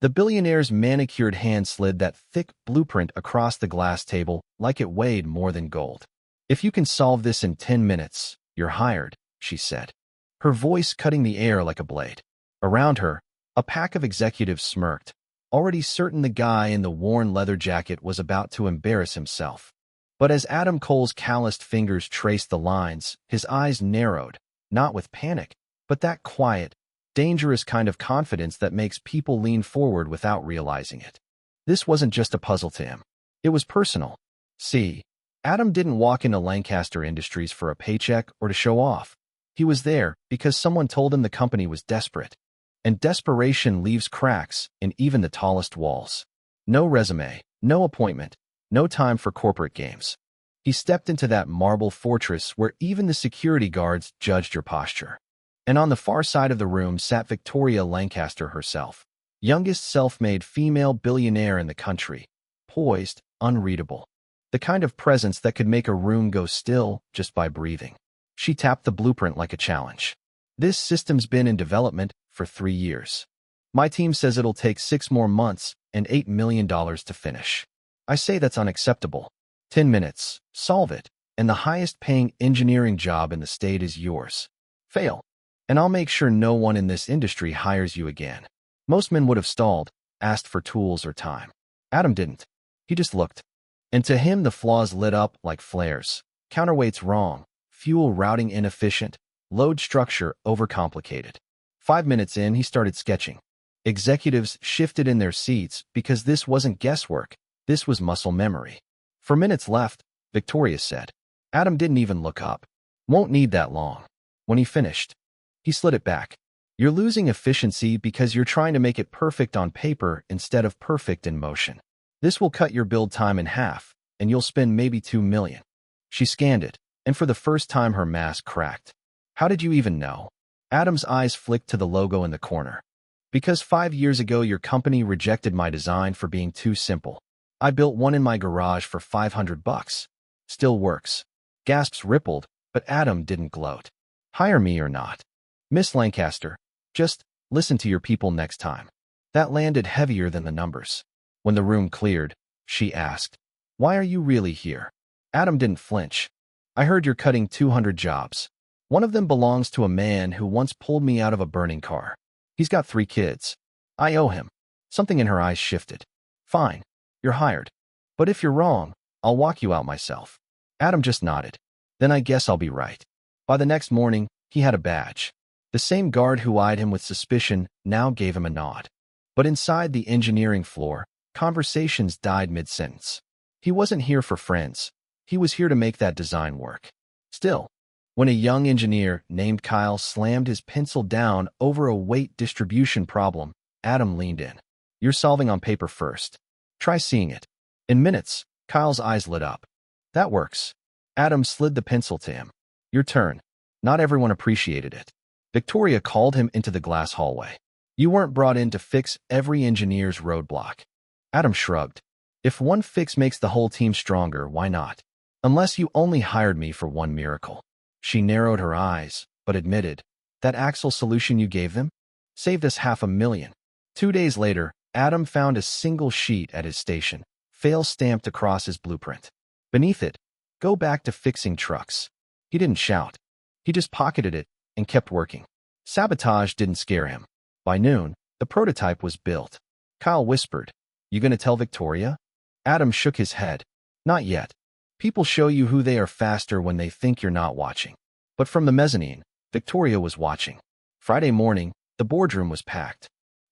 The billionaire's manicured hand slid that thick blueprint across the glass table like it weighed more than gold. "If you can solve this in 10 minutes, you're hired," she said, her voice cutting the air like a blade. Around her, a pack of executives smirked, already certain the guy in the worn leather jacket was about to embarrass himself. But as Adam Cole's calloused fingers traced the lines, his eyes narrowed, not with panic, but that quiet, dangerous kind of confidence that makes people lean forward without realizing it. This wasn't just a puzzle to him. It was personal. See, Adam didn't walk into Lancaster Industries for a paycheck or to show off. He was there because someone told him the company was desperate. And desperation leaves cracks in even the tallest walls. No resume, no appointment, no time for corporate games. He stepped into that marble fortress where even the security guards judged your posture. And on the far side of the room sat Victoria Lancaster herself, youngest self-made female billionaire in the country, poised, unreadable. The kind of presence that could make a room go still just by breathing. She tapped the blueprint like a challenge. "This system's been in development for 3 years. My team says it'll take 6 more months and $8 million to finish. I say that's unacceptable. 10 minutes, solve it, and the highest-paying engineering job in the state is yours. Fail, and I'll make sure no one in this industry hires you again." Most men would have stalled, asked for tools or time. Adam didn't. He just looked. And to him the flaws lit up like flares. Counterweights wrong, fuel routing inefficient, load structure overcomplicated. 5 minutes in, he started sketching. Executives shifted in their seats because this wasn't guesswork, this was muscle memory. "For minutes left," Victoria said. Adam didn't even look up. "Won't need that long." When he finished, he slid it back. "You're losing efficiency because you're trying to make it perfect on paper instead of perfect in motion. This will cut your build time in half, and you'll spend maybe $2 million. She scanned it, and for the first time her mask cracked. "How did you even know?" Adam's eyes flicked to the logo in the corner. "Because 5 years ago your company rejected my design for being too simple. I built one in my garage for $500. Still works." Gasps rippled, but Adam didn't gloat. "Hire me or not, Miss Lancaster. Just listen to your people next time." That landed heavier than the numbers. When the room cleared, she asked, "Why are you really here?" Adam didn't flinch. "I heard you're cutting 200 jobs. One of them belongs to a man who once pulled me out of a burning car. He's got 3 kids. I owe him." Something in her eyes shifted. "Fine, you're hired. But if you're wrong, I'll walk you out myself." Adam just nodded. "Then I guess I'll be right." By the next morning, he had a badge. The same guard who eyed him with suspicion now gave him a nod. But inside the engineering floor, conversations died mid-sentence. He wasn't here for friends. He was here to make that design work. Still, when a young engineer named Kyle slammed his pencil down over a weight distribution problem, Adam leaned in. "You're solving on paper first. Try seeing it." In minutes, Kyle's eyes lit up. "That works." Adam slid the pencil to him. "Your turn." Not everyone appreciated it. Victoria called him into the glass hallway. "You weren't brought in to fix every engineer's roadblock." Adam shrugged. "If one fix makes the whole team stronger, why not? Unless you only hired me for one miracle." She narrowed her eyes, but admitted, "That axle solution you gave them saved us $500,000. 2 days later, Adam found a single sheet at his station, fail stamped across his blueprint. Beneath it, "Go back to fixing trucks." He didn't shout. He just pocketed it and kept working. Sabotage didn't scare him. By noon, the prototype was built. Kyle whispered, "You gonna tell Victoria?" Adam shook his head. "Not yet. People show you who they are faster when they think you're not watching." But from the mezzanine, Victoria was watching. Friday morning, the boardroom was packed.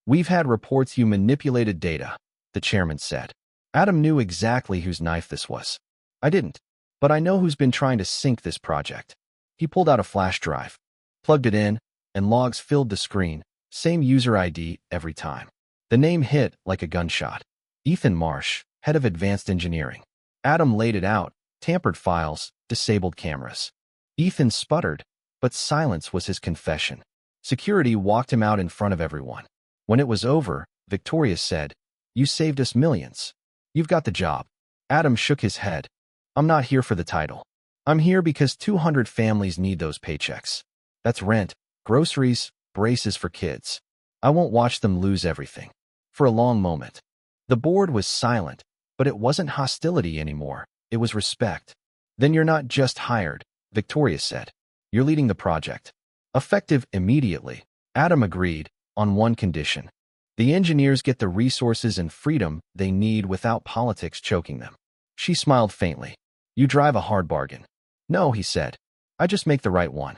"We've had reports you manipulated data," the chairman said. Adam knew exactly whose knife this was. "I didn't, but I know who's been trying to sink this project." He pulled out a flash drive, plugged it in, and logs filled the screen, same user ID every time. The name hit like a gunshot. Ethan Marsh, head of advanced engineering. Adam laid it out, tampered files, disabled cameras. Ethan sputtered, but silence was his confession. Security walked him out in front of everyone. When it was over, Victoria said, "You saved us millions. You've got the job." Adam shook his head. "I'm not here for the title. I'm here because 200 families need those paychecks. That's rent, groceries, braces for kids. I won't watch them lose everything." For a long moment. The board was silent, but it wasn't hostility anymore. It was respect. Then you're not just hired, Victoria said. You're leading the project. Effective immediately. Adam agreed, on one condition. The engineers get the resources and freedom they need without politics choking them. She smiled faintly. You drive a hard bargain. No, he said. I just make the right one.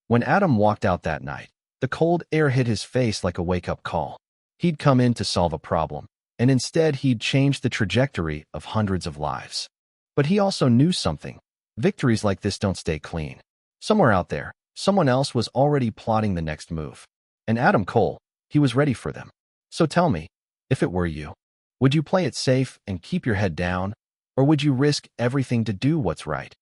When Adam walked out that night, the cold air hit his face like a wake-up call. He'd come in to solve a problem, and instead he'd changed the trajectory of hundreds of lives. But he also knew something. Victories like this don't stay clean. Somewhere out there, someone else was already plotting the next move. And Adam Cole, he was ready for them. So tell me, if it were you, would you play it safe and keep your head down, or would you risk everything to do what's right?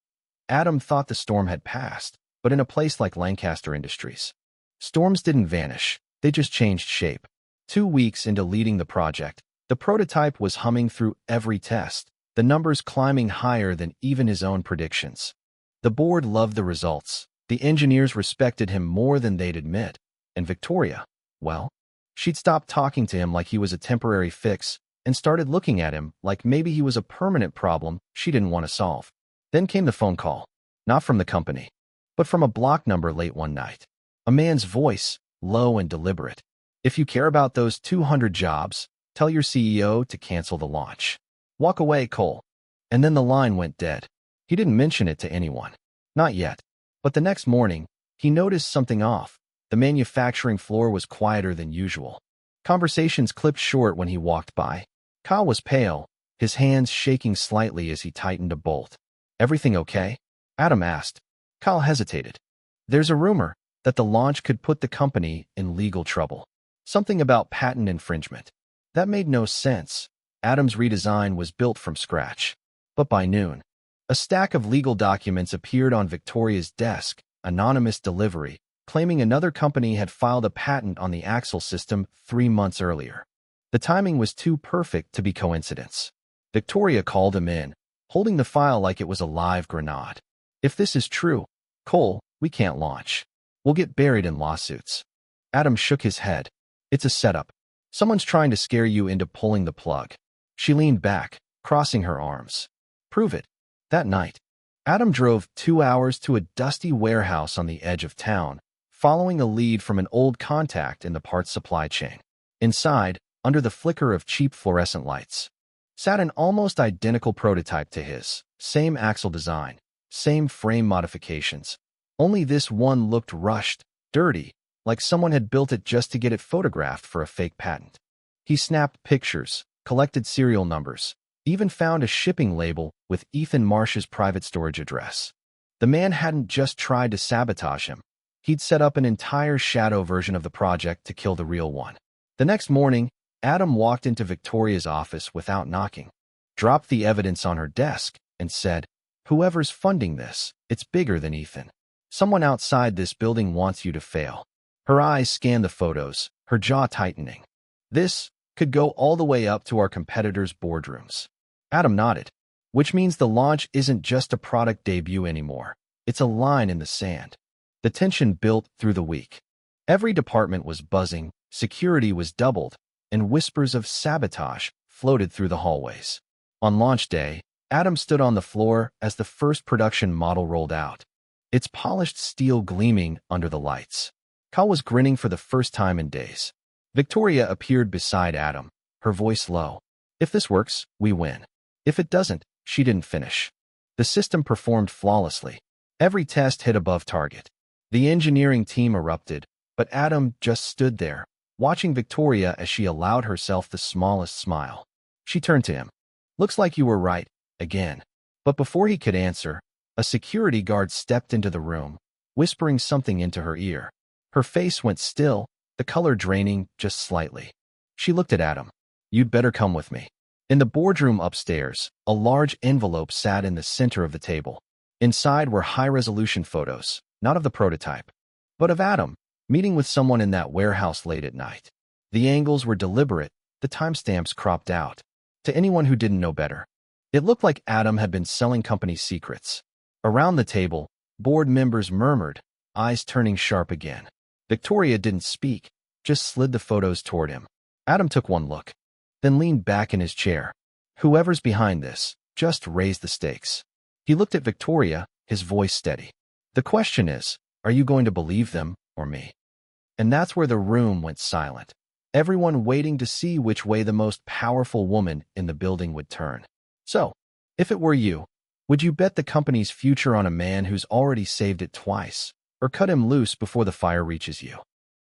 Adam thought the storm had passed, but in a place like Lancaster Industries, storms didn't vanish, they just changed shape. 2 weeks into leading the project, the prototype was humming through every test, the numbers climbing higher than even his own predictions. The board loved the results, the engineers respected him more than they'd admit, and Victoria, well, she'd stopped talking to him like he was a temporary fix and started looking at him like maybe he was a permanent problem she didn't want to solve. Then came the phone call, not from the company, but from a block number late one night. A man's voice, low and deliberate. If you care about those 200 jobs, tell your CEO to cancel the launch. Walk away, Cole. And then the line went dead. He didn't mention it to anyone. Not yet. But the next morning, he noticed something off. The manufacturing floor was quieter than usual. Conversations clipped short when he walked by. Kyle was pale, his hands shaking slightly as he tightened a bolt. Everything okay? Adam asked. Kyle hesitated. There's a rumor that the launch could put the company in legal trouble. Something about patent infringement. That made no sense. Adam's redesign was built from scratch. But by noon, a stack of legal documents appeared on Victoria's desk, anonymous delivery, claiming another company had filed a patent on the axle system 3 months earlier. The timing was too perfect to be coincidence. Victoria called him in, holding the file like it was a live grenade. If this is true, Cole, we can't launch. We'll get buried in lawsuits. Adam shook his head. It's a setup. Someone's trying to scare you into pulling the plug. She leaned back, crossing her arms. Prove it. That night, Adam drove 2 hours to a dusty warehouse on the edge of town, following a lead from an old contact in the parts supply chain. Inside, under the flicker of cheap fluorescent lights, sat an almost identical prototype to his. Same axle design, same frame modifications. Only this one looked rushed, dirty, like someone had built it just to get it photographed for a fake patent. He snapped pictures, collected serial numbers, even found a shipping label with Ethan Marsh's private storage address. The man hadn't just tried to sabotage him. He'd set up an entire shadow version of the project to kill the real one. The next morning, Adam walked into Victoria's office without knocking, dropped the evidence on her desk, and said, "Whoever's funding this, it's bigger than Ethan. Someone outside this building wants you to fail." Her eyes scanned the photos, her jaw tightening. This could go all the way up to our competitors' boardrooms. Adam nodded, which means the launch isn't just a product debut anymore. It's a line in the sand. The tension built through the week. Every department was buzzing, security was doubled, and whispers of sabotage floated through the hallways. On launch day, Adam stood on the floor as the first production model rolled out, its polished steel gleaming under the lights. Kyle was grinning for the first time in days. Victoria appeared beside Adam, her voice low. If this works, we win. If it doesn't, she didn't finish. The system performed flawlessly. Every test hit above target. The engineering team erupted, but Adam just stood there, watching Victoria as she allowed herself the smallest smile. She turned to him. Looks like you were right, again. But before he could answer, a security guard stepped into the room, whispering something into her ear. Her face went still, the color draining just slightly. She looked at Adam. You'd better come with me. In the boardroom upstairs, a large envelope sat in the center of the table. Inside were high-resolution photos, not of the prototype, but of Adam, meeting with someone in that warehouse late at night. The angles were deliberate, the timestamps cropped out. To anyone who didn't know better, it looked like Adam had been selling company secrets. Around the table, board members murmured, eyes turning sharp again. Victoria didn't speak, just slid the photos toward him. Adam took one look. then leaned back in his chair. Whoever's behind this, just raise the stakes. He looked at Victoria, his voice steady. The question is, are you going to believe them or me? And that's where the room went silent. Everyone waiting to see which way the most powerful woman in the building would turn. So, if it were you, would you bet the company's future on a man who's already saved it twice, or cut him loose before the fire reaches you?